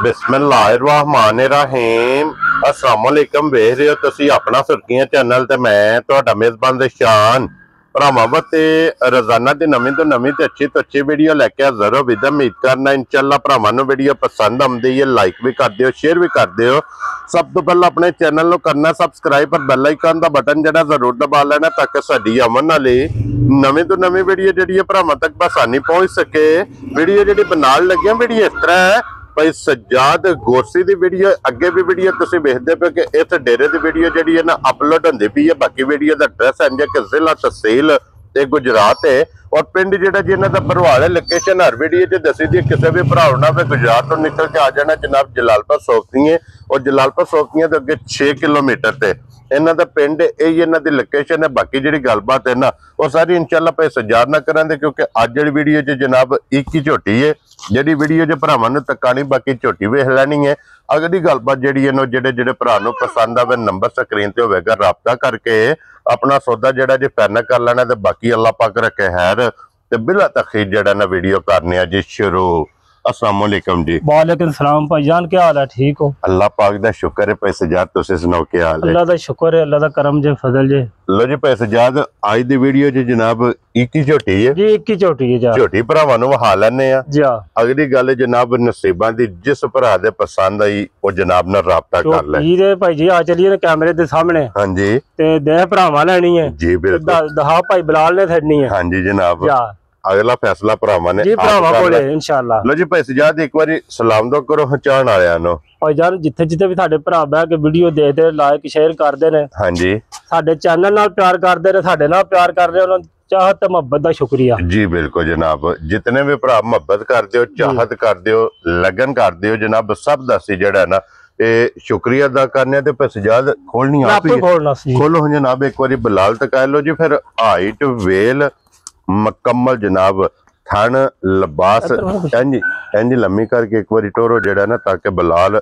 बिस्मिल्लाहिर्रहमानिर्रहीम अस्सलाम वालेकुम। वेख रहे हो तुसी अपना सुर्खियां चैनल ते मैं तुहाडा मेजबान शान भरावां ते रोजाना दी नवीं तो नवीं ते अच्छी वीडियो लैके हाज़र हो। विद उम्मीद करना इंशाअल्लाह भरावां नूं वीडियो पसंद आउंदी है, लाइक भी कर दिओ, शेयर भी कर दिओ। सब तो पहले अपने चैनल नूं करना सबसक्राइब और बैल आइकन दा बटन जिहड़ा जरूर दबा लेना ताकि साडी आवन वाली नवीं तो नवीं वीडियो जिहड़ी भरावां तक बसानी पहुंच सके। वीडियो जिहड़ी बनाउण लगे वीडियो इस तरह है भाई सज्जाद गोरसी दी वीडियो अगे भी वीडियो तुसीं वेखदे पे कि इस डेरे दी वीडियो जिहड़ी है ना अपलोड होंदी पई है। बाकी वीडियो दा एड्रैस है कि जिला तहसील ते गुजरात है और पिंड जिहड़ा जिन्हां दा भरवाल है। लोकेशन हर वीडियो च दसी दी। किसी भी भरा ना वे गुजरात तो निकल के आ जाना जनाब जलालपुर सोखतीए और जलालपुर सोखतीए तो अगे 6 किलोमीटर ते इन्हां दा पिंड यही इन्हां दी लोकेशन है। बाकी जिहड़ी गलबात है ना वो सारी इंशाअल्लाह भाई सज्जाद ना करांगे क्योंकि अज जिहड़ी वीडियो च जनाब एक ही झोटी है जिहड़ी वीडियो च भरावां नूं तकानी बाकी झोटी वेख लैनी है। अगली गलबात जिहड़ी है जिहड़े भरा नूं पसंद आवे नंबर स्क्रीन ते होवेगा राबता करके अपना सौदा जिहड़ा जे फाइनल कर लेना ते बाकी अल्लाह पाक रखे खैर ते बिला तखीर जिहड़ा ना वीडियो करने आ जी शुरू। अस्सलाम वालेकुम जी। वालेकुम सलाम भाईजान, क्या हाल है? ठीक हो? अल्लाह पाक दा शुक्र है। पैसे जाद तुसीं सुनाओ क्या हाल है? अल्लाह दा शुक्र है, अल्लाह दा करम जे फजल जे। लो जी पैसे जाद आज दी वीडियो च जनाब एक ही झोटी है जी, एक ही झोटी है जा झोटी भरावां नूं वहा लैने आ जा। अगली गल जनाब नसीबां दी जिस भरा दे पसंद आई वो जनाब नाल राबता कर ले। जी दे भाई जी आ चलिए ना कैमरे दे सामने। हां जी ते देह भरावां लेनी है जी बिल्कुल। दहा भाई बिलाल ने छड़नी है। हां जी जनाब जा अगला फैसला भरावां ने जी भरावां कोले इंशाअल्लाह। लो जी पैसे जाद एक बारी सलाम दो करो हचान वालियां नूं। भाईजान जिथे जिथे भी साडे भरा बह के वीडियो देखदे लाइक शेयर करदे ने, हां जी साडे चैनल नाल प्यार करदे ने, साडे नाल प्यार कर रहे उन्हां चाहत ते मोहब्बत दा शुक्रिया जी। बिल्कुल जनाब जितने भी भरा मोहब्बत करदे हो चाहत करदे हो लगन करदे हो जनाब सब दा सी जेड़ा ना शुक्रिया अदा करने ते पैसे जाद खोलनी आप ही खोलो जनाब। एक बारी बिलाल तक लो जी फिर हाइट वेल मुकम्मल जनाब थन लिबास इंज लम्मी करके एक बारी टोरो जेड़ा ना ताकि बिलाल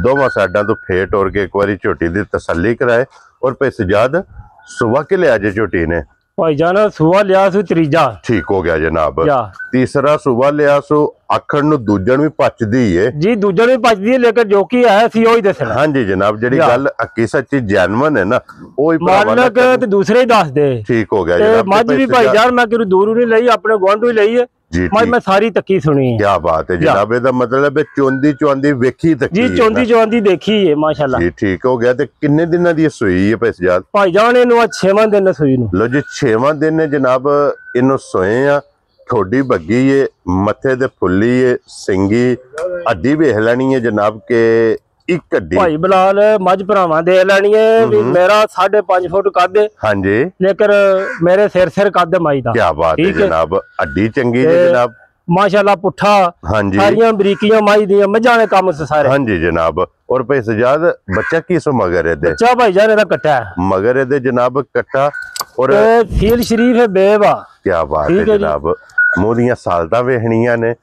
दोवां साइडां तो फेर टोर के एक बारी झोटी दी तसल्ली कराए। और पैसे जाद सुबह के लिया जे झोटी ने भाईजान सुबह लिया सु त्रीजा ठीक हो गया जनाब। तीसरा सुबह लिया सु आखण नु दूजन भी पचदी है जी, दूजन भी पचदी है लेकिन जो की है सी ओही दसना। हां जी जनाब जेडी गल हकी सच्ची जेन्युइन है ना ओही मालक ते दूसरे ही दस दे। ठीक हो गया जनाब। मज भी भाईजान मैं किरू दूर नहीं लई अपने गुआंढों ही लई है जी। मैं सारी तकी सुनी है। क्या बात है जनाब। एदा मतलब है चोंदी चोंदी वेखी तकी जी, चोंदी चोंदी देखी है माशाल्लाह जी। ठीक हो गया। ते किन्ने दिनां दी सूई है पैसे जाद? भाईजान इनु 6वां दिन सूई नु। लो जी 6वां दिन है जनाब इनु सोए आ थोड़ी बग्गी है मथे दे फुल्ली है सिंगी हड्डी वेख लैनी है जनाब के एक हड्डी भाई बिलाल मज भरावां दे लैनी है भी मेरा 5.5 फुट कद है। हां जी लेकर मेरे सिर कद माई दा। क्या बात है जनाब। हड्डी चंगी है जनाब माशाल्लाह पुठा हां जी सारियां बरीकियां माई दियां मजां ने काम से सारे। हां जी जनाब। और भाई सजाद बच्चा किस मगर है दे? बच्चा भाईजान एदा कट्टा है मगर है दे जनाब कट्टा और फील शरीफ है बेवा। क्या बात है जनाब। मुंह दियां सालतां वेखणियां ने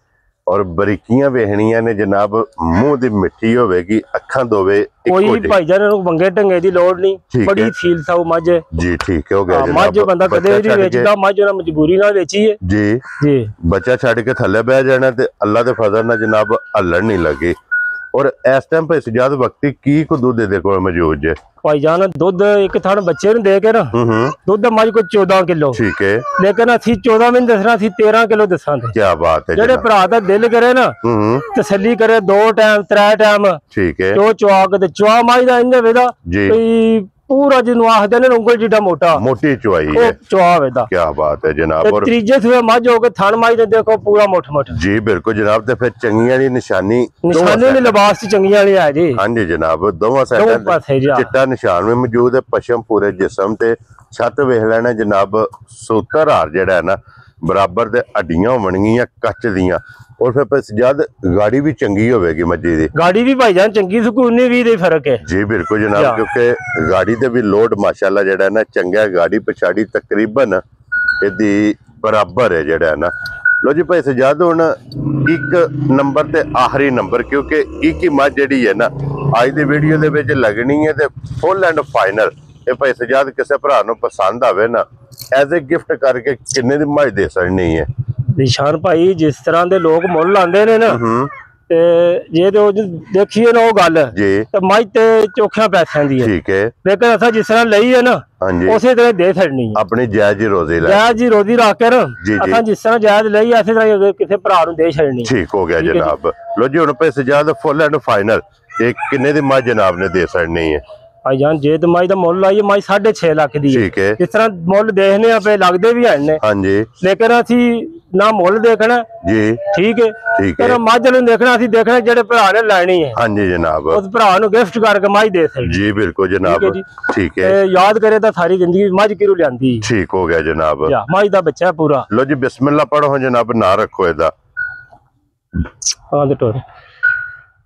और बरीकियां वेखणियां ने जनाब। मुंह दी मिट्टी होवेगी अखां दोवे कोई भाईजान वंगे ढंगे दी लोड़ नहीं बड़ी फील साउ मज जी। ठीक हो गया जनाब। मज बंदा कदे भी वेचदा मज ना मजबूरी ना वेची है जी जी। बच्चा छड़ के थल्ले बह जाना ते अल्लाह दे फजल नाल जनाब हल्लण नहीं लगी। और इस टाइम पे सजाद वक्ती की को दूध दे कोल मौजूद जे? भाईजान दुध एक थान बच्चे दे के ना दुध मज को 14 किलो ठीक है लेकिन असी 14 में दसना 13 किलो दसा। क्या बात है। जेडे भरा दा दिल करे ना तसल्ली करे 2 टाइम 3 टाइम ठीक है जो चुआ मज दा इंज वेदा पूरा जिन्हों आखदे ने उंगल जिड्डा मोटा मोटी चुआई है चुआ वेदा। क्या बात है जनाब। और तीजे सुबह मज हो के थान मज दे देखो पूरा मुठ मुठ जी। बिल्कुल जनाब। ते फिर चंगियां दी निशानी ने लिबास च चंगियां वाली है जी। हां जी जनाब। दोवां साइडां चिट्टा निशान में मौजूद है पशम पूरे जिस्म ते छत वेख लेना जनाब। सूतर हार जेड़ा है ना बराबर दे हड्डियां होवणगीਆਂ ਕੱਚ ਦੀਆਂ। और फिर सजाद गाड़ी भी चंगी होगी मजी दी गाड़ी भी भाईजान चंगी सुकूनी भी दे फर्क है जी। बिल्कुल जनाब क्योंकि गाड़ी ते भी लोड माशाल्लाह जेड़ा है ना चंगा गाड़ी पछाड़ी तकरीबन इदी बराबर है जेड़ा है ना। लो जी भाई सजाद हुण एक नंबर ते आखिरी नंबर क्योंकि एक ही मज जेड़ी है ना आज दी वीडियो दे विच लगनी है ते फुल एंड फाइनल ये भाई सजाद किसी भरा नूं पसंद आवे ना एज ए गिफ्ट करके किन्ने दी मज दे सकनी है। निशान भाई जिस तरह दे लोग मुल लांदे ने ना ਤੇ ਜੇ ਤੇ ਦੇਖੀਏ ਨਾ ਉਹ ਗੱਲ ਜੀ ਤੇ ਮੱਝ ਤੇ ਚੋਖਿਆਂ ਪੈਸਿਆਂ ਦੀ ਹੈ। ਠੀਕ ਹੈ, ਲੇਕਿਨ ਅਸਾਂ ਜਿਸ ਤਰ੍ਹਾਂ ਲਈ ਹੈ ਨਾ ਉਸੇ ਤਰ੍ਹਾਂ ਦੇ ਛੱਡਣੀ ਹੈ, ਆਪਣੀ ਜਾਇਜ਼ ਹੀ ਰੋਜ਼ੀ ਲੈ, ਜਾਇਜ਼ ਹੀ ਰੋਜ਼ੀ ਰੱਖ ਕੇ ਨਾ ਅਸਾਂ ਜਿਸ ਤਰ੍ਹਾਂ ਜਾਇਜ਼ ਲਈ ਐਸੇ ਤਰ੍ਹਾਂ ਕਿਸੇ ਭਰਾ ਨੂੰ ਦੇ ਛੱਡਣੀ। ਠੀਕ ਹੋ ਗਿਆ ਜਨਾਬ। ਲੋ ਜੀ ਹੁਣ ਪੈਸੇ ਜ਼ਿਆਦਾ ਫੁੱਲ ਐਂਡ ਫਾਈਨਲ ਇਹ ਕਿੰਨੇ ਦੀ ਮੱਝ ਜਨਾਬ ਨੇ ਦੇ ਛੱਡਣੀ ਹੈ? ਭਾਈਜਾਨ ਜੇ ਤੇ ਮੱਝ ਦਾ ਮੁੱਲ ਲਾਈਏ ਮੱਝ 6.5 ਲੱਖ ਦੀ ਹੈ। ਠੀਕ ਹੈ, ਜਿਸ ਤਰ੍ਹਾਂ ਮੁੱਲ ਦੇਖਨੇ ਆ ਪਏ ਲੱਗਦੇ ਵੀ ਹਨ ਨੇ, ਹਾਂਜੀ, ਲੇਕਿਨ ਅਸੀਂ ਨਾ ਮੁੱਲ ਦੇਖਣਾ ਜੀ, ਠੀਕ ਹੈ, ਠੀਕ ਹੈ, ਪਰ ਮੱਝ ਨੂੰ ਦੇਖਣਾ ਅਸੀਂ ਦੇਖਣਾ ਜਿਹੜੇ ਭਰਾ ਨੇ ਲੈਣੀ ਹੈ, ਹਾਂਜੀ ਜਨਾਬ, ਉਸ ਭਰਾ ਨੂੰ ਗਿਫਟ ਕਰਕੇ ਮੱਝ ਦੇ ਸਕਦੇ ਜੀ। ਬਿਲਕੁਲ ਜਨਾਬ, ਠੀਕ ਹੈ, ਯਾਦ ਕਰੇ ਤਾਂ ਸਾਰੀ ਜ਼ਿੰਦਗੀ ਮੱਝ ਕਿਉਂ ਲਿਆਂਦੀ। ਠੀਕ ਹੋ ਗਿਆ ਜਨਾਬ। ਮੱਝ ਦਾ ਬੱਚਾ ਪੂਰਾ। ਲੋ ਜੀ ਬਿਸਮਿਲ੍ਲਾ ਪੜੋ ਜਨਾਬ, ਨਾ ਰੱਖੋ ਇਹਦਾ। ਹਾਂ ਦੇ ਟੋਰੇ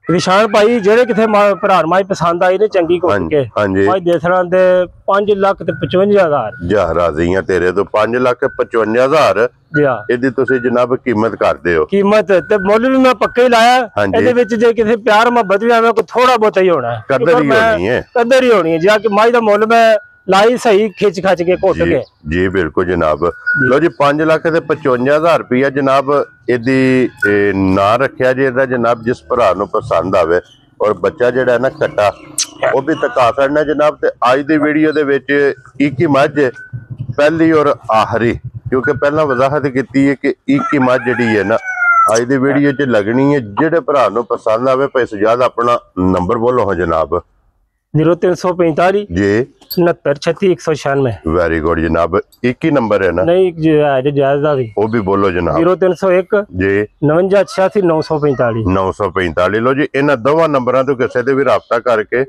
ਨਿਸ਼ਾਨ ਭਾਈ ਜਿਹੜੇ ਕਿਥੇ ਭਰਾ ਮੱਝ ਪਸੰਦ ਆਈ ਨੇ ਚੰਗੀ ਕੁੱਟ ਕੇ ਮੱਝ ਦੇਸਣਾ ਦੇ 5,55,000 ਜਾ ਰਾਜ਼ੀਆਂ ਤੇਰੇ ਤੋਂ 5,55,000 ਇਹਦੀ ਤੁਸੀਂ ਜਨਾਬ ਕੀਮਤ ਕਰਦੇ ਹੋ। ਕੀਮਤ ਤੇ ਮੁੱਲ ਵੀ ਮੈਂ ਪੱਕਾ ਹੀ ਲਾਇਆ, ਇਹਦੇ ਵਿੱਚ ਜੇ ਕਿਸੇ ਪਿਆਰ ਮੁਹੱਬਤ ਵੀ ਆਵੇ ਕੋਈ ਥੋੜਾ ਬਹੁਤਾ ਹੀ ਹੋਣਾ, ਕਦਰ ਹੀ ਹੋਣੀ ਹੈ, ਕਦਰ ਹੀ ਹੋਣੀ ਹੈ। ਜੇ ਕਿ ਮੱਝ ਦਾ ਮੁੱਲ ਮੈਂ लाई सही खिच खच के घुट के जी बिल्कुल जनाब। लो जी 5,55,000 रुपया जनाब इहदी ना रखिया जे जनाब जिस भरा नूं पसंद आवे और बच्चा जिहड़ा है ना कट्टा वो भी तका सकना जनाब। ते अज दी वीडियो दे विच एक ही मझ पहली और आखिरी, क्योंकि पहला वजाहत की है कि एक ही मझ जिहड़ी है ना अज दी वीडियो च लगनी है। जिहड़े भरा नूं पसंद आवे भाई सजाद अपना नंबर बोलो हाँ जनाब। 0345 जी 6936 वेरी गुड जनाब। एक ही नंबर है ना? नहीं जायज दा भी वो भी बोलो जनाब। 0301 जी 5986 945 945। लो जी इन दोवां नंबरां तो किसी दे भी राबता करके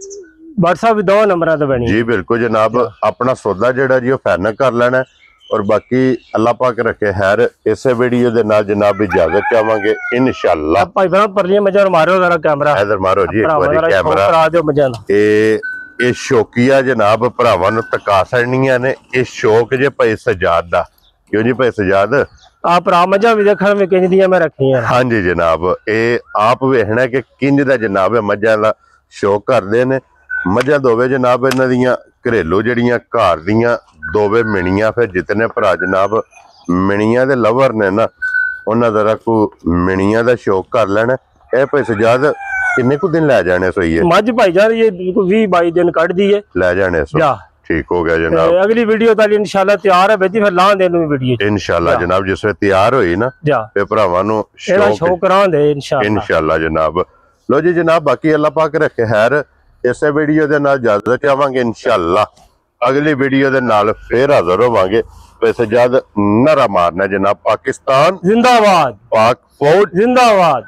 WhatsApp दोवां नंबरां ते बनी जी बिल्कुल जनाब। अपना सौदा जिहड़ा जी फाइनल कर लेना और बाकी अल्लाह पाक रखे खैर। इस वीडियो दे नाल जनाब इजाजत चाहांगे इंशाअल्लाह। भाई बड़ा परली मजा मारो जरा कैमरा इधर मारो जी एक बारी कैमरा करा दियो मजा ਇਹ ਸ਼ੌਕੀਆ ਜਨਾਬ ਭਰਾਵਾਂ ਨੂੰ ਤਕਾ ਸੜਨੀਆਂ ਨੇ। ਇਹ ਸ਼ੌਕ ਜੇ ਭਾਈ ਸਜਾਦ ਦਾ, ਕਿਉਂ ਜੀ ਭਾਈ ਸਜਾਦ? ਆ ਭਰਾ ਮੱਝਾਂ ਵੀ ਦੇਖਣ ਵਿੱਚ ਕਿੰਜ ਦੀਆਂ ਮੈਂ ਰੱਖੀਆਂ। ਹਾਂਜੀ ਜਨਾਬ, ਇਹ ਆਪ ਵੇਖਣਾ ਕਿ ਕਿੰਜ ਦਾ ਜਨਾਬ ਹੈ ਮੱਝਾਂ ਦਾ ਸ਼ੌਕ ਕਰਦੇ ਨੇ। ਮੱਝਾਂ ਦੋਵੇਂ ਜਨਾਬ ਇਹਨਾਂ ਦੀਆਂ ਘਰੇਲੂ ਜਿਹੜੀਆਂ ਘਰ ਦੀਆਂ ਦੋਵੇਂ ਮਿਣੀਆਂ। ਫਿਰ ਜਿਤਨੇ ਭਰਾ ਜਨਾਬ ਮਿਣੀਆਂ ਦੇ ਲਵਰ ਨੇ ਨਾ ਉਹਨਾਂ ਦਾ ਕੋ ਮਿਣੀਆਂ ਦਾ ਸ਼ੌਕ ਕਰ ਲੈਣਾ। ਇਹ ਭਾਈ ਸਜਾਦ किन्ने को दिन लै जाने सो ये मझ भाई जान ये 20-22 दिन कट दी है लै जाने सो। ठीक हो गया जनाब। अगली वीडियो ताली इंशाल्लाह तैयार है बेटी फिर लां देनु वीडियो इंशाल्लाह जनाब। जिस वे तैयार होई ना फिर भरावां नु शौक करां दे इंशाल्लाह जनाब। लो जी जनाब बाकी अल्लाह पाक रखे खैर। इस वीडियो दे नाल इजाजत चाहांगे इंशाल्लाह। अगली वीडियो दे नाल फिर हाजिर होवांगे। वैसे जद नारा मारना जनाब पाकिस्तान जिंदाबाद, पाक फौज जिंदाबाद।